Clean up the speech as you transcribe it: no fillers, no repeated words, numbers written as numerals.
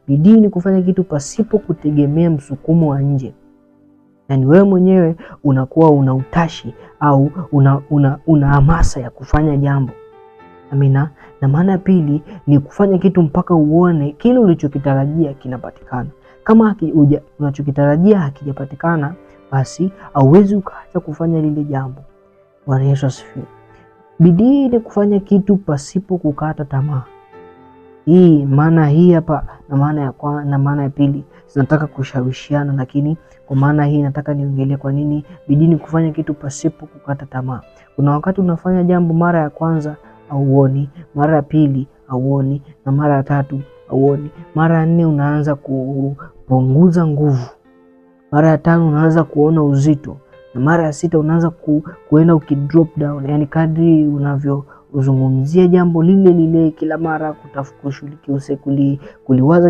Bidii ni kufanya kitu pasipo kutegemea msukumo wa nje. Yani wewe mwenyewe unakuwa una utashi au una hamasa ya kufanya jambo. Amina. Na maana ya pili ni kufanya kitu mpaka uone kile ulichokitarajia kinapatikana. Kama unachokitarajia hakijapatikana, basi hauwezi ukaacha kufanya lile jambo. Bwana Yesu asifiwe. Bidii ni kufanya kitu pasipo kukata tamaa. Hii maana hii hapa na maana ya pili zinataka kushawishiana, lakini kwa maana hii nataka niongelee kwa nini bidii ni kufanya kitu pasipo kukata tamaa. Kuna wakati unafanya jambo mara ya kwanza hauoni, mara ya pili hauoni, na mara ya tatu hauoni, mara ya nne unaanza kupunguza nguvu, mara ya tano unaanza kuona uzito, na mara ya sita unaanza kuenda ukidrop down. Yani kadri unavyozungumzia jambo lile lile kila mara kuliwaza